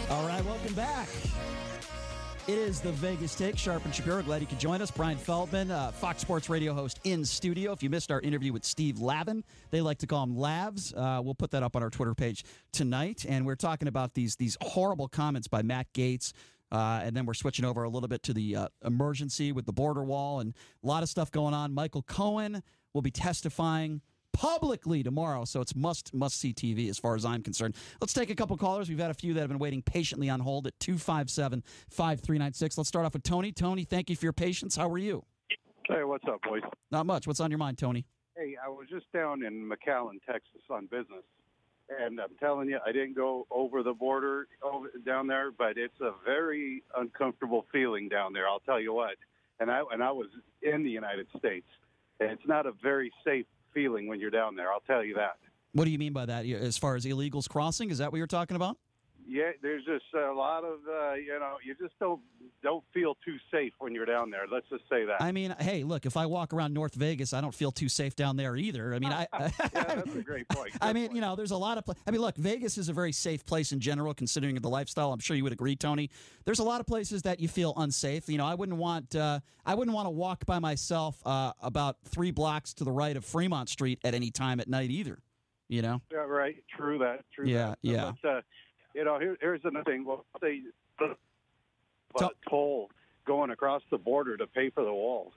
All right, welcome back. It is the Vegas Take. Sharp and Shapiro, glad you could join us. Brian Feldman, Fox Sports radio host in studio. If you missed our interview with Steve Lavin, they like to call him Lavs. We'll put that up on our Twitter page tonight. And we're talking about these horrible comments by Matt Gaetz. And then we're switching over a little bit to the emergency with the border wall and a lot of stuff going on. Michael Cohen will be testifying publicly tomorrow, so it's must-see TV as far as I'm concerned. Let's take a couple callers. We've had a few that have been waiting patiently on hold at 257-5396. Let's start off with Tony. Tony, thank you for your patience. How are you? Hey, what's up, boys? Not much. What's on your mind, Tony? Hey, I was just down in McAllen, Texas on business, and I'm telling you, I didn't go over the border down there, but it's a very uncomfortable feeling down there, I'll tell you what. And I was in the United States, and it's not a very safe feeling when you're down there, I'll tell you that. What do you mean by that? As far as illegals crossing, is that what you're talking about? Yeah, there's just a lot of, you just don't feel too safe when you're down there. Let's just say that. I mean, hey, look, if I walk around North Vegas, I don't feel too safe down there either. I mean, yeah, that's a great point. I mean, there's a lot of look, Vegas is a very safe place in general, considering the lifestyle. I'm sure you would agree, Tony. There's a lot of places that you feel unsafe. I wouldn't want to walk by myself about 3 blocks to the right of Fremont Street at any time at night either. Yeah, right. True that. Yeah. But, here's another thing. Well, they toll going across the border to pay for the walls.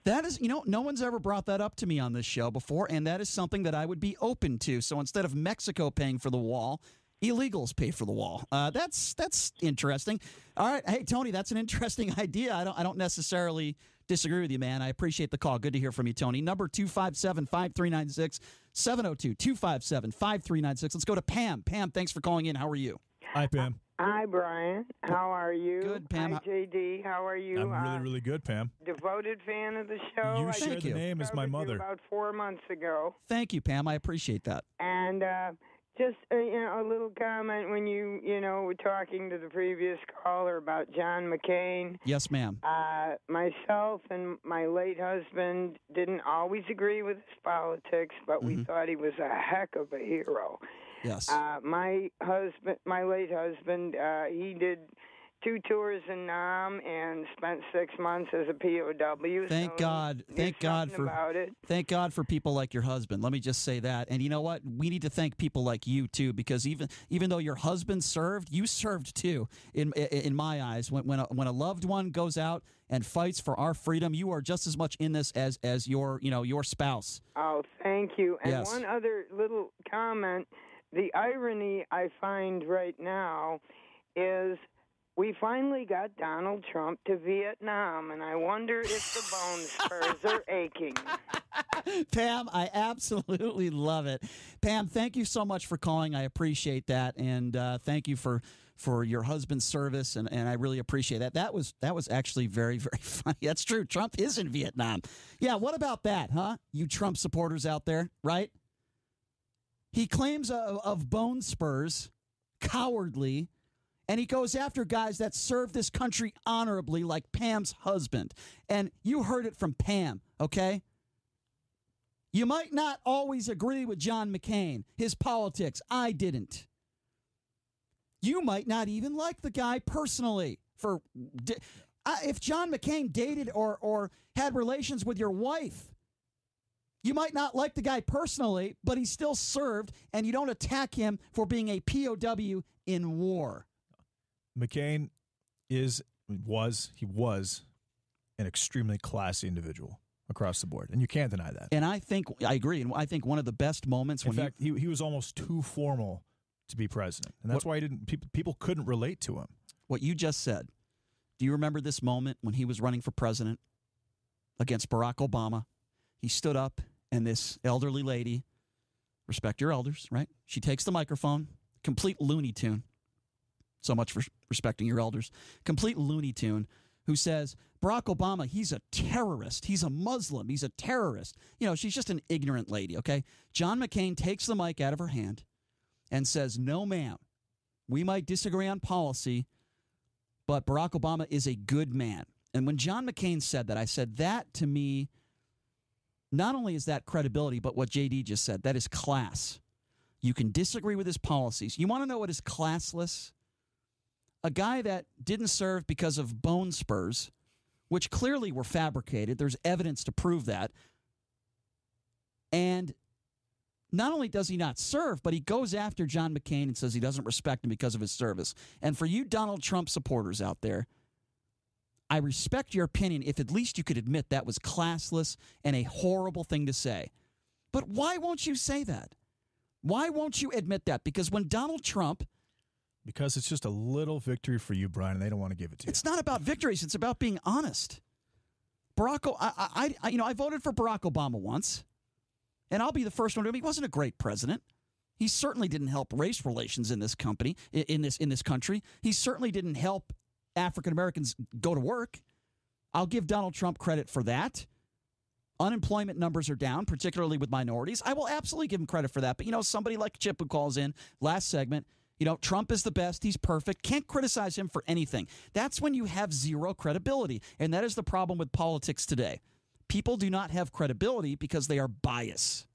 That is, no one's ever brought that up to me on this show before, and that is something that I would be open to. So instead of Mexico paying for the wall, illegals pay for the wall. That's interesting. All right, hey Tony, that's an interesting idea. I don't necessarily disagree with you, man. I appreciate the call. Good to hear from you, Tony. Number 257-5396, 702-257-5396. Let's go to Pam. Pam, thanks for calling in. How are you? Hi, Pam. Hi, Brian. How are you? Good, Pam. Hi, JD. How are you? I'm really, really good, Pam. Devoted fan of the show. You share the name as my mother. About 4 months ago. Thank you, Pam. I appreciate that. And just a little comment when you were talking to the previous caller about John McCain. Yes, ma'am. Myself and my late husband didn't always agree with his politics, but we thought he was a heck of a hero. Yes. My late husband, he did 2 tours in Nam and spent 6 months as a POW. Thank God for people like your husband. Let me just say that. And you know what? We need to thank people like you too, because even though your husband served, you served too. In my eyes, when a loved one goes out and fights for our freedom, you are just as much in this as your spouse. Oh, thank you. And yes. One other little comment. The irony I find right now is we finally got Donald Trump to Vietnam, and I wonder if the bone spurs are aching. Pam, I absolutely love it. Pam, thank you so much for calling. I appreciate that, and thank you for your husband's service, and I really appreciate that. That was actually very, very funny. That's true. Trump is in Vietnam. Yeah, what about that, huh? You Trump supporters out there, right? He claims of bone spurs, cowardly, and he goes after guys that serve this country honorably, like Pam's husband. And you heard it from Pam, okay? You might not always agree with John McCain, his politics. I didn't. You might not even like the guy personally. If John McCain dated or had relations with your wife, you might not like the guy personally, but he still served, and you don't attack him for being a POW in war. McCain was an extremely classy individual across the board, and you can't deny that. And I agree, and I think one of the best moments in fact, he was almost too formal to be president, and that's why people couldn't relate to him. What you just said, do you remember this moment when he was running for president against Barack Obama? He stood up, and this elderly lady, respect your elders, right? She takes the microphone, complete Looney Tune. So much for respecting your elders. Complete Looney Tune, who says, Barack Obama, he's a terrorist. He's a Muslim. He's a terrorist. She's just an ignorant lady, okay? John McCain takes the mic out of her hand and says, no, ma'am, we might disagree on policy, but Barack Obama is a good man. And when John McCain said that, I said, that to me, not only is that credibility, but what JD just said, that is class. You can disagree with his policies. You want to know what is classless? a guy that didn't serve because of bone spurs, which clearly were fabricated. There's evidence to prove that. And not only does he not serve, but he goes after John McCain and says he doesn't respect him because of his service. And for you Donald Trump supporters out there, I respect your opinion if at least you could admit that was classless and a horrible thing to say. But why won't you say that? Why won't you admit that? Because when Donald Trump... Because it's just a little victory for you, Brian, and they don't want to give it to you. It's not about victories. It's about being honest. I voted for Barack Obama once, and I'll be the first one to admit he wasn't a great president. He certainly didn't help race relations in this country. He certainly didn't help African Americans go to work. I'll give Donald Trump credit for that. Unemployment numbers are down, particularly with minorities. I will absolutely give him credit for that. But, somebody like Chip who calls in last segment, Trump is the best. He's perfect. Can't criticize him for anything. That's when you have zero credibility. And that is the problem with politics today. People do not have credibility because they are biased.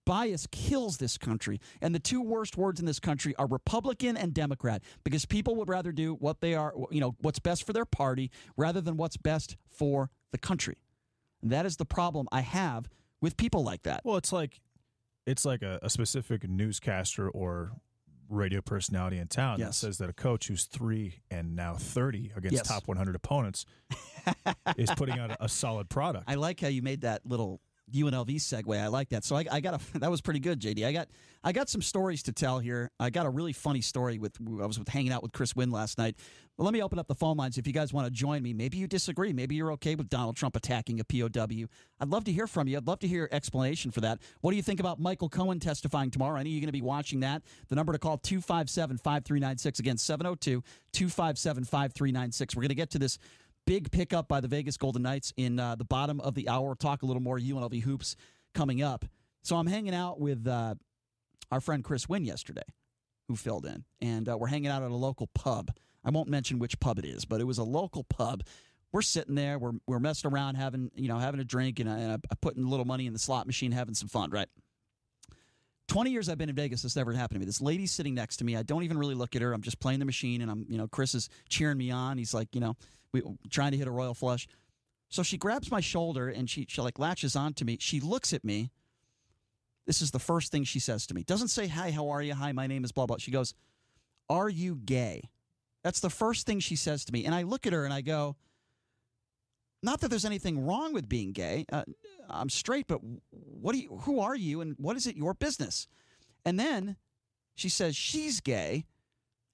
Bias kills this country. And the two worst words in this country are Republican and Democrat, because people would rather do what they are, what's best for their party rather than what's best for the country. And that is the problem I have with people like that. Well, it's like a specific newscaster or radio personality in town that says that a coach who's 3 and now 30 against top 100 opponents is putting out a solid product. I like how you made that little UNLV segue. I like that. So that was pretty good, JD. I got some stories to tell here. I got a really funny story I was hanging out with Chris Wynn last night. Well, let me open up the phone lines if you guys want to join me. Maybe you disagree. Maybe you're okay with Donald Trump attacking a POW. I'd love to hear from you. I'd love to hear your explanation for that. What do you think about Michael Cohen testifying tomorrow? I know you're going to be watching that. The number to call, 257-5396. Again, 702-257-5396. We're going to get to this big pickup by the Vegas Golden Knights in the bottom of the hour. We'll talk a little more UNLV hoops coming up. So I'm hanging out with our friend Chris Wynn yesterday, who filled in. And we're hanging out at a local pub. I won't mention which pub it is, but it was a local pub. We're sitting there. We're messing around, having a drink, and putting a little money in the slot machine, having some fun, right? 20 years I've been in Vegas, this never happened to me. This lady's sitting next to me. I don't even really look at her. I'm just playing the machine, and Chris is cheering me on. He's like, we trying to hit a royal flush. So she grabs my shoulder, and she latches onto me. She looks at me. This is the first thing she says to me. Doesn't say, hi, how are you? Hi, my name is blah, blah. She goes, are you gay? That's the first thing she says to me. And I look at her, and I go, not that there's anything wrong with being gay. I'm straight, but who are you, and what is it your business? And then she says she's gay,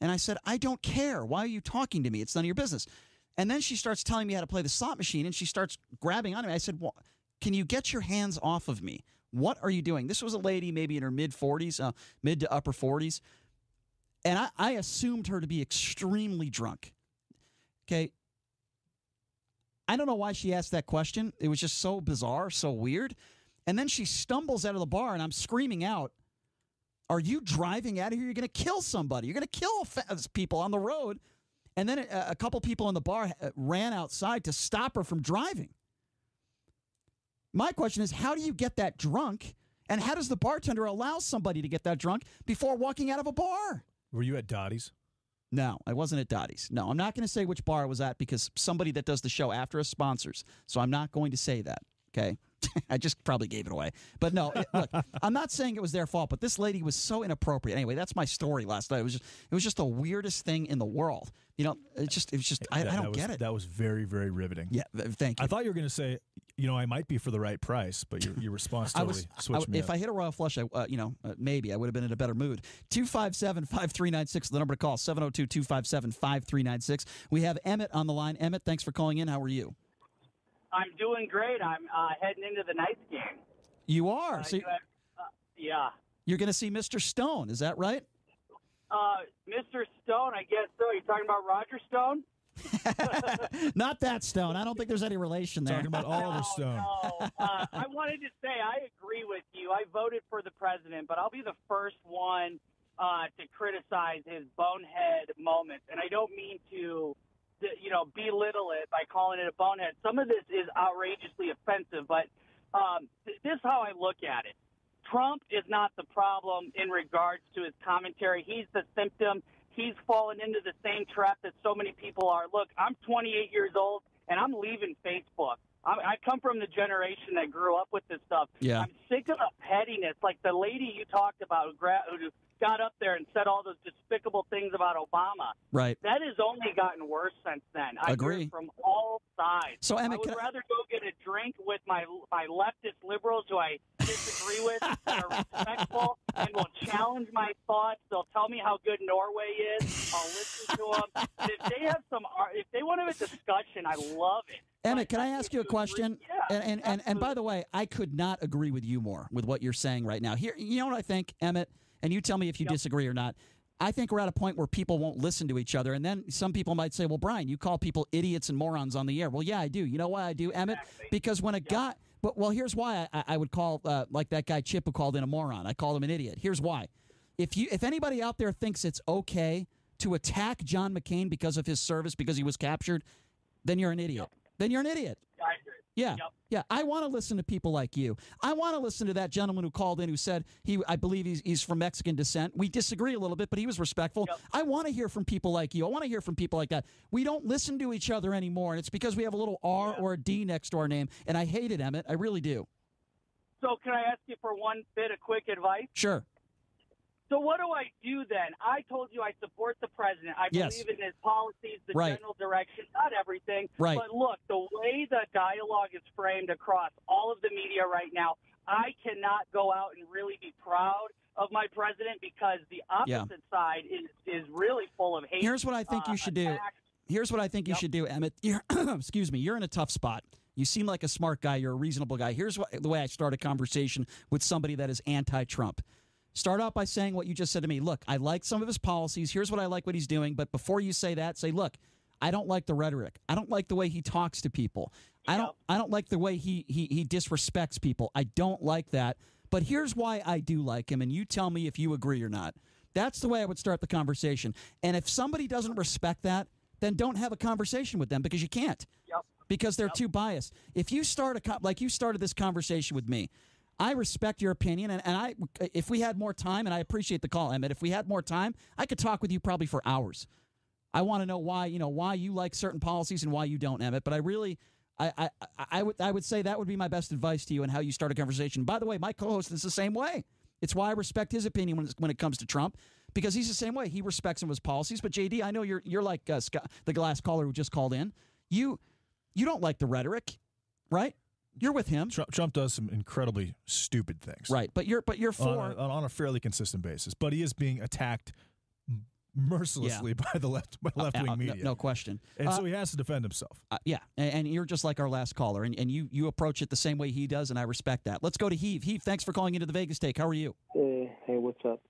and I said, I don't care. Why are you talking to me? It's none of your business. And then she starts telling me how to play the slot machine, and she starts grabbing onto me. I said, well, can you get your hands off of me? What are you doing? This was a lady maybe in her mid-40s, mid to upper 40s, and I assumed her to be extremely drunk. Okay. I don't know why she asked that question. It was just so bizarre, so weird. And then she stumbles out of the bar, and I'm screaming out, are you driving out of here? You're going to kill somebody. You're going to kill people on the road. And then a couple people in the bar ran outside to stop her from driving. My question is, how do you get that drunk? And how does the bartender allow somebody to get that drunk before walking out of a bar? Were you at Dottie's? No, I wasn't at Dottie's. No, I'm not going to say which bar I was at because somebody that does the show after us sponsors. So I'm not going to say that, okay? I just probably gave it away. But no, look, I'm not saying it was their fault, but this lady was so inappropriate. Anyway, that's my story last night. It was just the weirdest thing in the world. It was just I don't get it. That was very, very I Yeah, thank you. I thought you were going to say, I might be for the right price, but your response totally switched me If up. I hit a royal flush, maybe I would have been in a better mood. 257-5396, the number to call, 702-257-5396. We have Emmett on the line. Emmett, thanks for calling in. How are you? I'm doing great. I'm heading into the Knights game. You are? Yeah. You're going to see Mr. Stone, is that right? Mr. Stone, I guess so. You're talking about Roger Stone? Not that Stone. I don't think there's any relation there. Talking about Oliver Stone. No. I wanted to say I agree with you. I voted for the president, but I'll be the first one to criticize his bonehead moments. And I don't mean to belittle it by calling it a bonehead. Some of this is outrageously offensive, but this is how I look at it. Trump is not the problem in regards to his commentary. He's the symptom. he's fallen into the same trap that so many people are. Look, I'm 28 years old, and I'm leaving Facebook. I come from the generation that grew up with this stuff. Yeah. I'm sick of the pettiness. Like the lady you talked about who got up there and said all those despicable things about Obama. Right. That has only gotten worse since then. I Agree. hear from all sides. So, Emmett, I would rather go get a drink with my leftist liberals who I disagree with, that are respectful and will challenge my thoughts. They'll tell me how good Norway is. I'll listen to them. And if they want to have a discussion, I love it. Emmett, can I ask you a question? Yeah, and by the way, I could not agree with you more with what you're saying right now. Here, you know what I think, Emmett, and you tell me if you disagree or not. I think we're at a point where people won't listen to each other, and then some people might say, well, Brian, you call people idiots and morons on the air. Well, yeah, I do. You know why I do, Emmett? Because when a guy – well, here's why I would call like that guy Chip who called in a moron. I called him an idiot. Here's why. If anybody out there thinks it's okay to attack John McCain because of his service, because he was captured, then you're an idiot. Then you're an idiot. I agree. Yeah, yeah. I want to listen to people like you. I want to listen to that gentleman who called in who said I believe he's from Mexican descent. We disagree a little bit, but he was respectful. I want to hear from people like you. I want to hear from people like that. We don't listen to each other anymore, and it's because we have a little R or a D next to our name, and I hate it, Emmett. I really do. So can I ask you for one bit of quick advice? Sure. So what do I do then? I told you I support the president. I believe in his policies, the general direction, not everything. Right. But look, the way the dialogue is framed across all of the media right now, I cannot go out and really be proud of my president because the opposite side is really full of hate. Here's what I think you should do. Here's what I think you should do, Emmett. Excuse me. You're in a tough spot. You seem like a smart guy. You're a reasonable guy. Here's the way I start a conversation with somebody that is anti-Trump. Start out by saying what you just said to me. Look, I like some of his policies. Here's what I like what he's doing. But before you say that, say, look, I don't like the rhetoric. I don't like the way he talks to people. I don't like the way he disrespects people. I don't like that. But here's why I do like him, and you tell me if you agree or not. That's the way I would start the conversation. And if somebody doesn't respect that, then don't have a conversation with them because you can't. Because they're too biased. If you start like you started this conversation with me, I respect your opinion, and if we had more time, and I appreciate the call, Emmett, if we had more time, I could talk with you probably for hours. I want to know why you like certain policies and why you don't, Emmett. But I really, I would say that would be my best advice to you and how you start a conversation. By the way, my co-host is the same way. It's why I respect his opinion when it comes to Trump, because he's the same way. He respects some of his policies. But JD, I know you're like Scott, the last caller who just called in. You don't like the rhetoric, right? You're with him. Trump does some incredibly stupid things, right? But you're for on a fairly consistent basis. But he is being attacked mercilessly by the left wing media, no question. And so he has to defend himself. And you're just like our last caller, and you approach it the same way he does, and I respect that. Let's go to Heath. Heath, thanks for calling into the Vegas Take. How are you? Hey, what's up?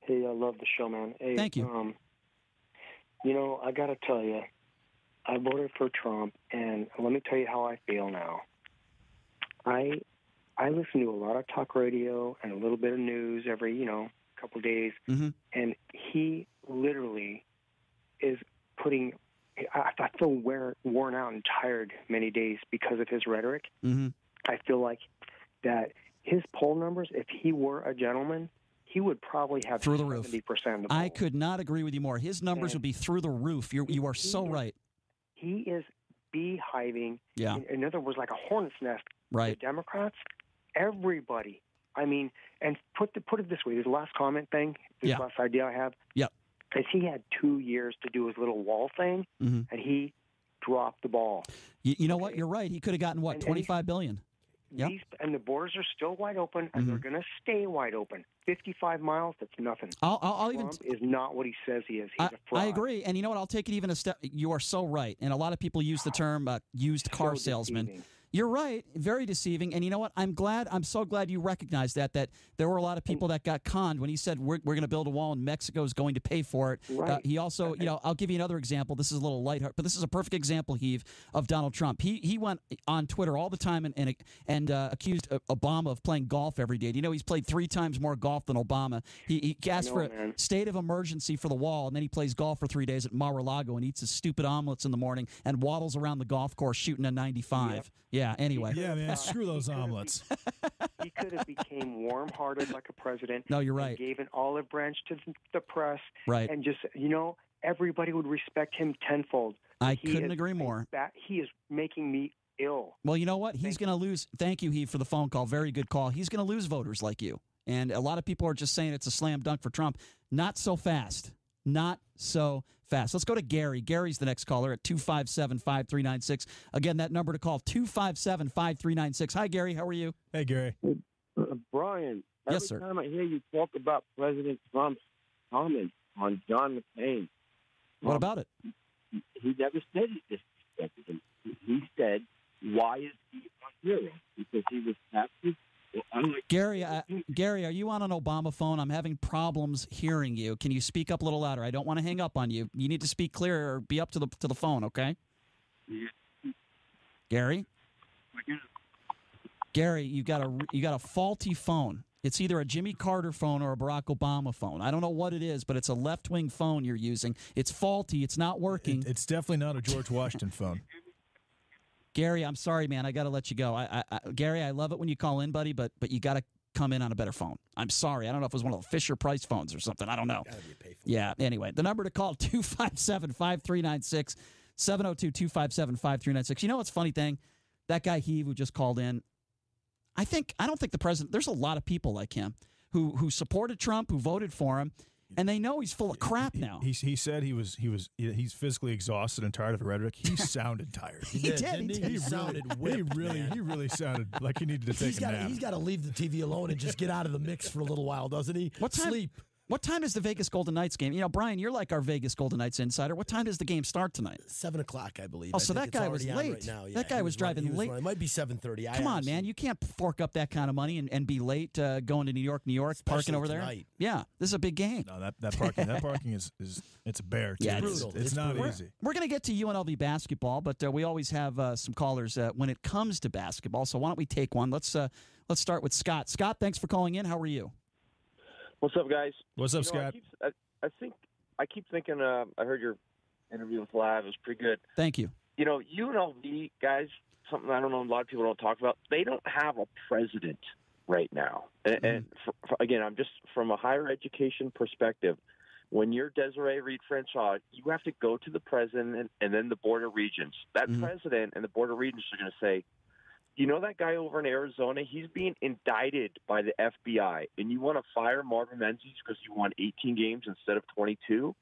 Hey, I love the show, man. Hey, thank you. I got to tell you, I voted for Trump, and let me tell you how I feel now. I listen to a lot of talk radio and a little bit of news every, couple days, and he literally is putting – I feel worn out and tired many days because of his rhetoric. I feel like that his poll numbers, if he were a gentleman, he would probably have through the roof. 70% of the I could not agree with you more. His numbers would be through the roof. You are so right. He is beehiving. Yeah. In other words, like a hornet's nest. Right. The Democrats, everybody. I mean, and put it this way: this last comment thing, this last idea I have. Yep. Because he had 2 years to do his little wall thing, and he dropped the ball. You know what? You're right. He could have gotten $25 billion. Yep. And the borders are still wide open, and they're going to stay wide open. 55 miles, that's nothing. I'll Trump is not what he says he is. He's a fraud. I agree. And you know what? I'll take it even a step. You are so right. And a lot of people use the term used car salesman. Deceiving. You're right. Very deceiving. And you know what? I'm so glad you recognize that there were a lot of people that got conned when he said we're going to build a wall and Mexico is going to pay for it. Right. He also, I'll give you another example. This is a little lighthearted, but this is a perfect example, Heath, of Donald Trump. He went on Twitter all the time and accused Obama of playing golf every day. Do you know he's played 3 times more golf than Obama? He asked for a state of emergency for the wall, and then he plays golf for 3 days at Mar-a-Lago and eats his stupid omelets in the morning and waddles around the golf course shooting a 95. Yeah, anyway. Yeah, man, screw those omelets. He could have became warm-hearted like a president. No, you're right. And gave an olive branch to the press. Right. And just, everybody would respect him tenfold. I couldn't agree more. He is making me ill. Well, you know what? He's going to lose. Thank you, Heath, for the phone call. Very good call. He's going to lose voters like you. And a lot of people are just saying it's a slam dunk for Trump. Not so fast. Not so fast. Let's go to Gary. Gary's the next caller at 257-5396. Again, that number to call, 257-5396. Hi, Gary. How are you? Hey, Gary. Brian, yes, sir. Every time I hear you talk about President Trump's comments on John McCain. What about it? He never said he disrespected him. He said, why is he a hero? Because he was captured. Gary, are you on an Obama phone? I'm having problems hearing you. Can you speak up a little louder? I don't want to hang up on you. You need to speak clear or be up to the phone, okay? Yeah. Gary? Gary, you got a faulty phone. It's either a Jimmy Carter phone or a Barack Obama phone. I don't know what it is, but it's a left-wing phone you're using. It's faulty. It's not working. It's definitely not a George Washington phone. Gary, I'm sorry, man. I got to let you go. Gary, I love it when you call in, buddy, but you got to come in on a better phone. I'm sorry. I don't know if it was one of the Fisher-Price phones or something. I don't know. Yeah, anyway. The number to call, 257-5396, 702-257-5396. You know what's funny thing? That guy Heave who just called in, I don't think the president, there's a lot of people like him who supported Trump, who voted for him, and they know he's full of crap now. He said he's physically exhausted and tired of the rhetoric. He sounded tired. He did. He sounded whipped, he really sounded like he needed to take a nap. He's got to leave the TV alone and just get out of the mix for a little while, doesn't he? Sleep. What time is the Vegas Golden Knights game? You know, Brian, you're like our Vegas Golden Knights insider. What time does the game start tonight? 7 o'clock, I believe. Oh, so that guy was late. Right now. Yeah, that guy was driving late. It might be 7:30. Come on, man. You can't fork up that kind of money and be late going to New York, especially parking over tonight. there. Yeah, this is a big game. No, that parking is it's a bear. Too. Yeah, it's not easy. We're going to get to UNLV basketball, but we always have some callers when it comes to basketball. So why don't we take one? Let's start with Scott. Scott, thanks for calling in. How are you? What's up, guys? What's up, Scott? I keep thinking. I heard your interview with Live. It was pretty good. Thank you. You know, UNLV guys. Something I don't know. A lot of people don't talk about. They don't have a president right now. And again, I'm just from a higher education perspective. When you're Desiree Reed Francois, you have to go to the president and then the Board of Regents. That president and the Board of Regents are going to say, you know that guy over in Arizona? He's being indicted by the FBI, and you want to fire Marvin Menzies because you won 18 games instead of 22?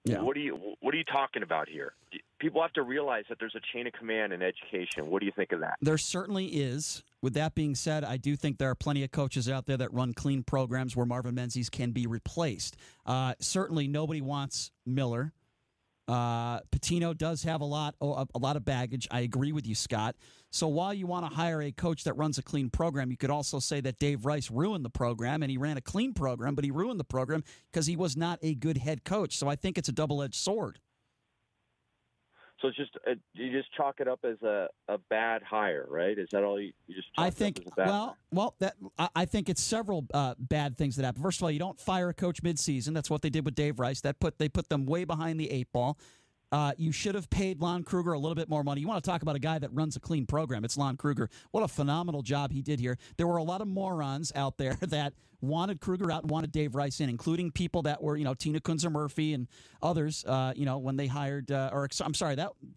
Yeah. What are you talking about here? People have to realize that there's a chain of command in education. What do you think of that? There certainly is. With that being said, I do think there are plenty of coaches out there that run clean programs where Marvin Menzies can be replaced. Certainly, nobody wants Miller. Pitino does have a lot of baggage. I agree with you, Scott. So while you want to hire a coach that runs a clean program, you could also say that Dave Rice ruined the program, and he ran a clean program, but he ruined the program because he was not a good head coach. So I think it's a double-edged sword. So it's just you just chalk it up as a bad hire, right? Is that all you just? Chalk I think. It up as a bad hire? I think it's several bad things that happen. First of all, you don't fire a coach midseason. That's what they did with Dave Rice. They put them way behind the eight ball. You should have paid Lon Kruger a little bit more money. You want to talk about a guy that runs a clean program. It's Lon Kruger. What a phenomenal job he did here. There were a lot of morons out there that wanted Kruger out and wanted Dave Rice in, including people that were, Tina Kunzer-Murphy and others, when they hired,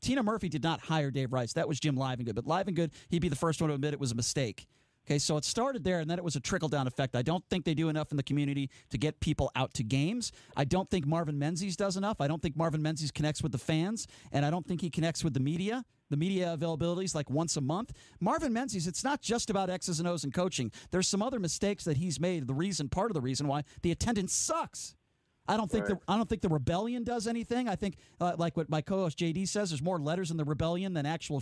Tina Murphy did not hire Dave Rice. That was Jim Livengood. But Livengood, he'd be the first one to admit it was a mistake. Okay, so it started there, and then it was a trickle-down effect. I don't think they do enough in the community to get people out to games. I don't think Marvin Menzies does enough. I don't think Marvin Menzies connects with the fans, and I don't think he connects with the media. The media availability is like once a month. Marvin Menzies, it's not just about X's and O's and coaching. There's some other mistakes that he's made. Part of the reason why the attendance sucks. I don't think the rebellion does anything. I think, like what my co-host JD says, there's more letters in the rebellion than actual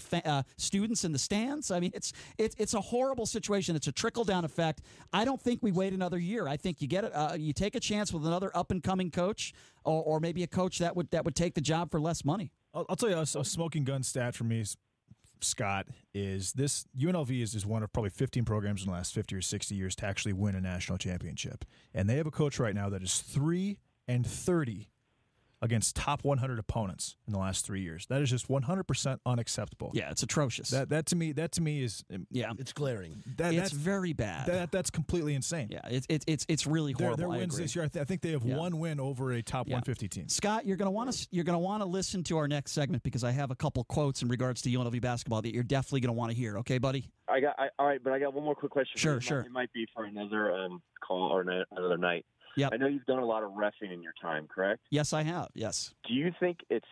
students in the stands. I mean, it's a horrible situation. It's a trickle-down effect. I don't think we wait another year. I think you get it. You take a chance with another up-and-coming coach, or maybe a coach that would take the job for less money. I'll tell you a smoking gun stat for me, Scott, is this UNLV is one of probably 15 programs in the last 50 or 60 years to actually win a national championship, and they have a coach right now that is 3-30 against top 100 opponents in the last 3 years. That is just 100% unacceptable. Yeah, it's atrocious. That to me is it's glaring. It's very bad. That's completely insane. Yeah, it's really horrible. Their wins this year, I think they have one win over a top 150 team. Scott, you're going to want to listen to our next segment because I have a couple quotes in regards to UNLV basketball that you're definitely going to want to hear. Okay, buddy? All right, but I got one more quick question. Sure. It might be for another call or another night. Yep. I know you've done a lot of reffing in your time, correct? Yes, I have. Yes. Do you think it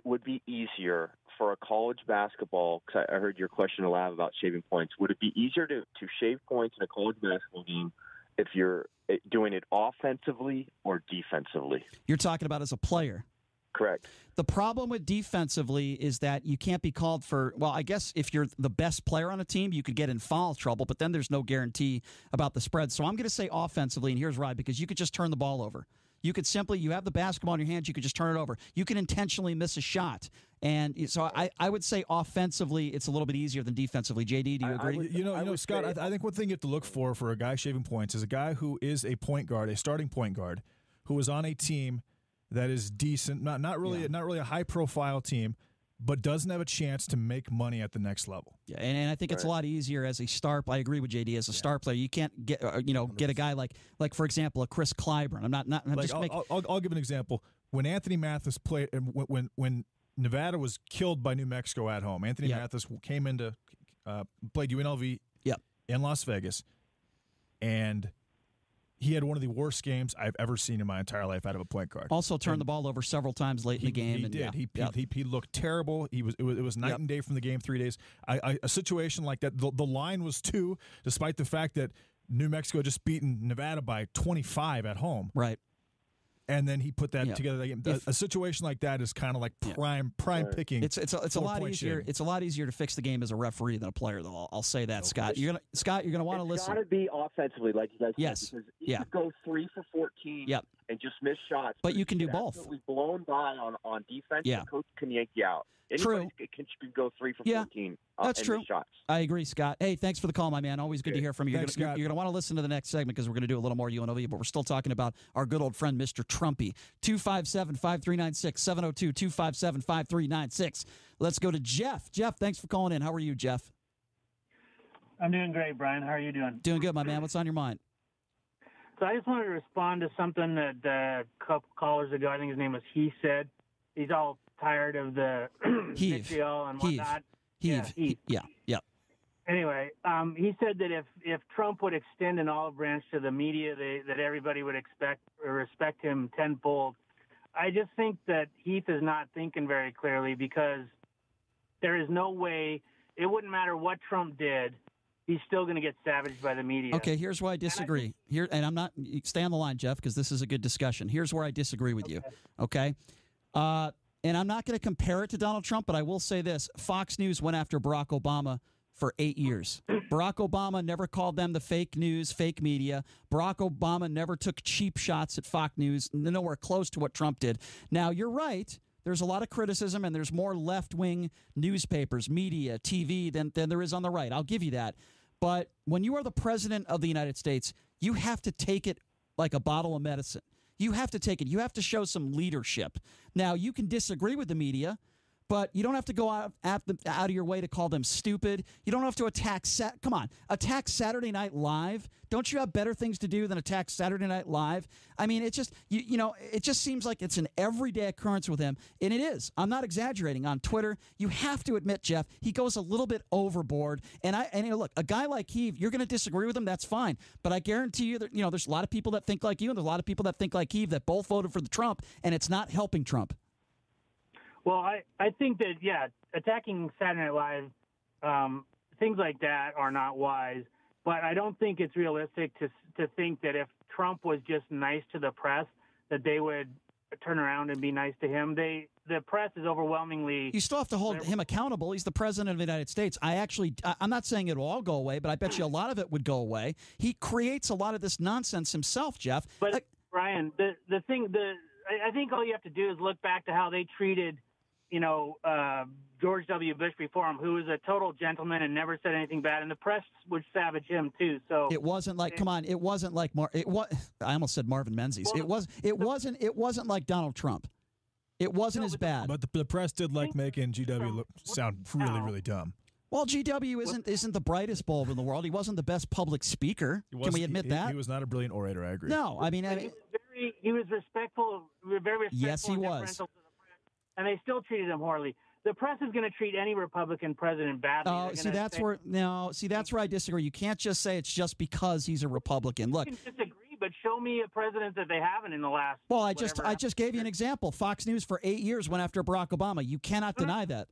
would be easier for a college basketball, because I heard your question aloud about shaving points, would it be easier to shave points in a college basketball game if you're doing it offensively or defensively? You're talking about as a player. Correct. The problem with defensively is that you can't be called for, well, I guess if you're the best player on a team, you could get in foul trouble, but then there's no guarantee about the spread. So I'm going to say offensively, and here's why, because you could just turn the ball over. You could simply, you have the basketball in your hands, you could just turn it over. You can intentionally miss a shot. And so I would say offensively, it's a little bit easier than defensively. JD, do you agree? Scott, I think one thing you have to look for a guy shaving points is a guy who is a point guard, a starting point guard, who is on a team that is decent, not really a high-profile team, but doesn't have a chance to make money at the next level. Yeah, and I think it's a lot easier as a star. I agree with JD as a star player. You can't get get a guy like for example a Chris Clyburn. I'll give an example. When Anthony Mathis played, when Nevada was killed by New Mexico at home, Anthony Mathis came into played UNLV in Las Vegas, and he had one of the worst games I've ever seen in my entire life out of a point guard. Also turned the ball over several times late in the game. He looked terrible. It was night and day from the game 3 days. A situation like that, the line was 2, despite the fact that New Mexico had just beaten Nevada by 25 at home. Right. And then he put that together. A situation like that is kind of like prime picking. It's a lot easier. Shaving. It's a lot easier to fix the game as a referee than a player, though. I'll say that, Scott. You're gonna want to listen. It's got to be offensively, like you guys said. Because you could go 3 for 14 and just miss shots. But you can do both. Absolutely blown by on defense. The coach can yank you out. True. Can go 3 for 14. That's true. Miss shots. I agree, Scott. Hey, thanks for the call, my man. Always good to hear from you. Thanks, you're going to want to listen to the next segment because we're going to do a little more UNLV, but we're still talking about our good old friend, Mr. Trumpy. 257-5396, 702-257-5396. Let's go to Jeff. Jeff, thanks for calling in. How are you, Jeff? I'm doing great, Brian. How are you doing? Doing good, my man. What's on your mind? So I just wanted to respond to something that a couple callers ago, I think his name was He said. He's all tired of the vitriol and whatnot. Heave. Yeah. Anyway, he said that if Trump would extend an olive branch to the media, that everybody would respect him tenfold. I just think that Heath is not thinking very clearly because there is no way, it wouldn't matter what Trump did, he's still going to get savaged by the media. Okay, here's where I disagree. And I'm not, stay on the line, Jeff, because this is a good discussion. Here's where I disagree with you. Okay? And I'm not going to compare it to Donald Trump, but I will say this. Fox News went after Barack Obama for 8 years. Barack Obama never called them the fake news, fake media. Barack Obama never took cheap shots at Fox News, nowhere close to what Trump did. Now, you're right. There's a lot of criticism, and there's more left-wing newspapers, media, TV than there is on the right. I'll give you that. But when you are the president of the United States, you have to take it like a bottle of medicine. You have to take it. You have to show some leadership. Now, you can disagree with the media, but you don't have to go out of your way to call them stupid. You don't have to attack Saturday Night Live. Don't you have better things to do than attack Saturday Night Live? I mean, it just it just seems like it's an everyday occurrence with him, and it is. I'm not exaggerating. On Twitter, you have to admit, Jeff, he goes a little bit overboard. And look, a guy like Heath, you're going to disagree with him. That's fine. But I guarantee you that there's a lot of people that think like you, and there's a lot of people that think like Heath that both voted for the Trump, and it's not helping Trump. Well, I think that, attacking Saturday Night Live, things like that are not wise. But I don't think it's realistic to think that if Trump was just nice to the press, that they would turn around and be nice to him. The press is overwhelmingly... You still have to hold him accountable. He's the president of the United States. I'm not saying it'll all go away, but I bet you a lot of it would go away. He creates a lot of this nonsense himself, Jeff. But, Brian, I think all you have to do is look back to how they treated... George W. Bush before him, who was a total gentleman and never said anything bad, and the press would savage him too. So it wasn't like, it wasn't like I almost said Marvin Menzies. It wasn't like Donald Trump. It wasn't as bad. But the press did like making GW sound really, really dumb. Well, GW isn't the brightest bulb in the world. He wasn't the best public speaker. Can we admit that? He was not a brilliant orator, I agree. No, I mean he was respectful, very respectful. Yes, he was. To the press, and they still treated him horribly. The press is going to treat any Republican president badly. Oh, that's where I disagree. You can't just say it's just because he's a Republican. Look, you can disagree, but show me a president that they haven't in the last. Well, I just gave you an example. Fox News for 8 years went after Barack Obama. You cannot deny that.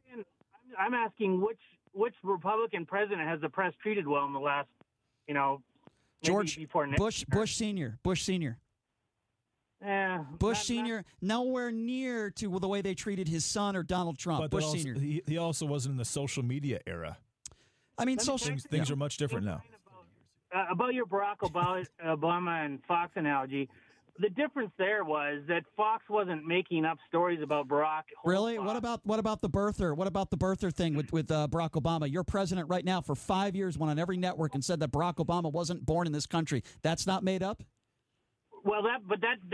I'm asking which Republican president has the press treated well in the last, George before Bush Senior. Yeah, Bush Senior, nowhere near to the way they treated his son or Donald Trump. But Bush Senior. He also wasn't in the social media era. I mean, things are much different now. About your Barack Obama and Fox analogy, the difference there was that Fox wasn't making up stories about Barack. Really? What about the birther? What about the birther thing with Barack Obama? Your president right now for 5 years went on every network and said that Barack Obama wasn't born in this country. That's not made up? Well, that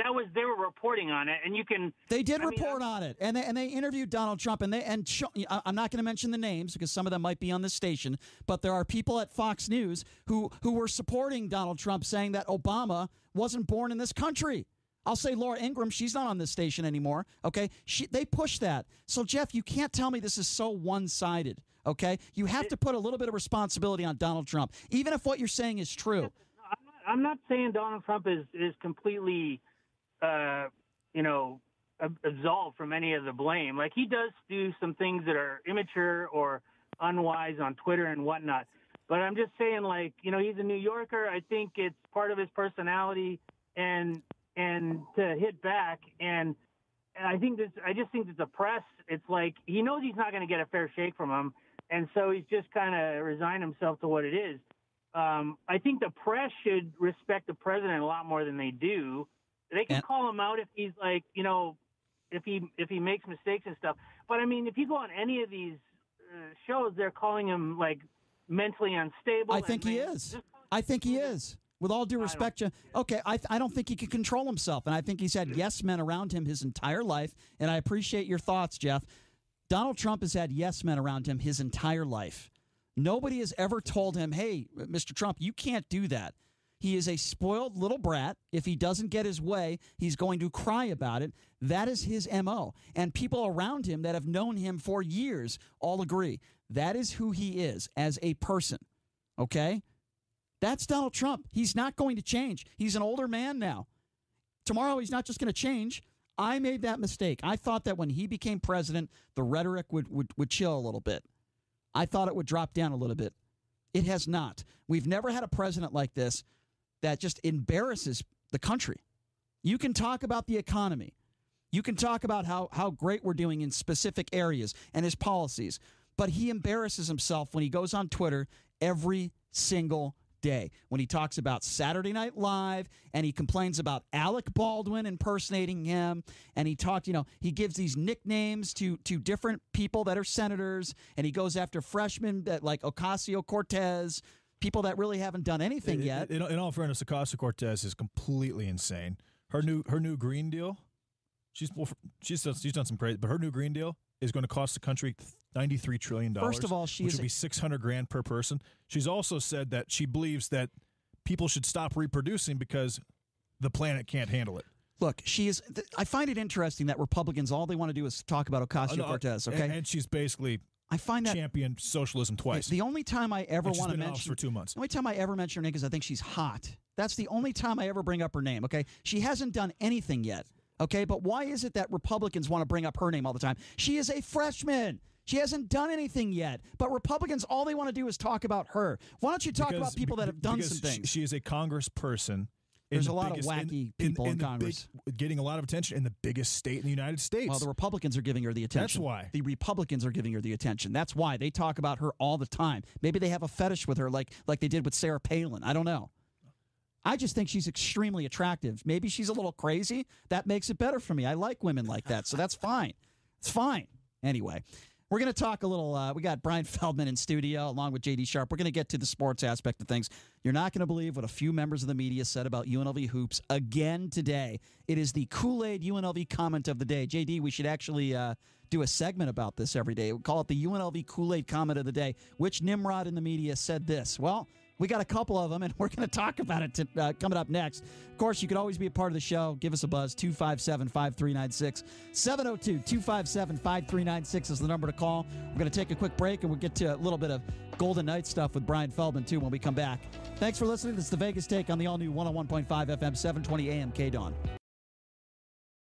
was, they were reporting on it, and you can. They did report on it, and they interviewed Donald Trump, I'm not going to mention the names because some of them might be on this station, but there are people at Fox News who were supporting Donald Trump, saying that Obama wasn't born in this country. I'll say Laura Ingraham, she's not on this station anymore. Okay, they pushed that. So Jeff, you can't tell me this is so one-sided. Okay, you have to put a little bit of responsibility on Donald Trump, even if what you're saying is true. I'm not saying Donald Trump is completely, absolved from any of the blame. Like, he does do some things that are immature or unwise on Twitter and whatnot. But I'm just saying, he's a New Yorker. I think it's part of his personality and to hit back. And I just think that the press, it's like he knows he's not going to get a fair shake from him, and so he's just kind of resigned himself to what it is. I think the press should respect the president a lot more than they do. They can call him out if he's if he makes mistakes and stuff. But I mean, if you go on any of these shows, they're calling him mentally unstable. I think he is. With all due respect, I don't think he can control himself, and I think he's had yes men around him his entire life. And I appreciate your thoughts, Jeff. Donald Trump has had yes men around him his entire life. Nobody has ever told him, hey, Mr. Trump, you can't do that. He is a spoiled little brat. If he doesn't get his way, he's going to cry about it. That is his MO. And people around him that have known him for years all agree. That is who he is as a person. Okay? That's Donald Trump. He's not going to change. He's an older man now. Tomorrow he's not just going to change. I made that mistake. I thought that when he became president, the rhetoric would chill a little bit. I thought it would drop down a little bit. It has not. We've never had a president like this that just embarrasses the country. You can talk about the economy. You can talk about how great we're doing in specific areas and his policies. But he embarrasses himself when he goes on Twitter every single day, when he talks about Saturday Night Live and he complains about Alec Baldwin impersonating him, and he he gives these nicknames to different people that are senators, and he goes after freshmen that like Ocasio-Cortez, people that really haven't done anything yet. In all fairness, Ocasio-Cortez is completely insane. Her new Green Deal, she's done some crazy, but her new Green Deal is going to cost the country $93 trillion. First of all, which would be $600,000 per person. She's also said that she believes that people should stop reproducing because the planet can't handle it. Look, I find it interesting that Republicans, all they want to do is talk about Ocasio-Cortez, okay? And she's basically championed socialism twice. The only time I ever want to mention for 2 months. The only time I ever mention her name is I think she's hot. That's the only time I ever bring up her name, okay? She hasn't done anything yet. Okay, but why is it that Republicans want to bring up her name all the time? She is a freshman. She hasn't done anything yet. But Republicans, all they want to do is talk about her. Why don't you talk about people that have done some things? She is a congressperson. There's a lot of wacky people in Congress. Getting a lot of attention in the biggest state in the United States. Well, the Republicans are giving her the attention. That's why. The Republicans are giving her the attention. That's why. They talk about her all the time. Maybe they have a fetish with her like they did with Sarah Palin. I don't know. I just think she's extremely attractive. Maybe she's a little crazy. That makes it better for me. I like women like that, so that's fine. It's fine. Anyway, We're going to talk a little. We got Brian Feldman in studio along with J.D. Sharp. We're going to get to the sports aspect of things. You're not going to believe what a few members of the media said about UNLV hoops again today. It is the Kool-Aid UNLV comment of the day. J.D., we should actually do a segment about this every day. We call it the UNLV Kool-Aid comment of the day. Which Nimrod in the media said this? Well, we got a couple of them, and we're going to talk about it coming up next. Of course, you can always be a part of the show. Give us a buzz, 257-5396. 702-257-5396 is the number to call. We're going to take a quick break, and we'll get to a little bit of Golden Knights stuff with Brian Feldman, too, when we come back. Thanks for listening. This is the Vegas Take on the all-new 101.5 FM, 720 AM KDWN.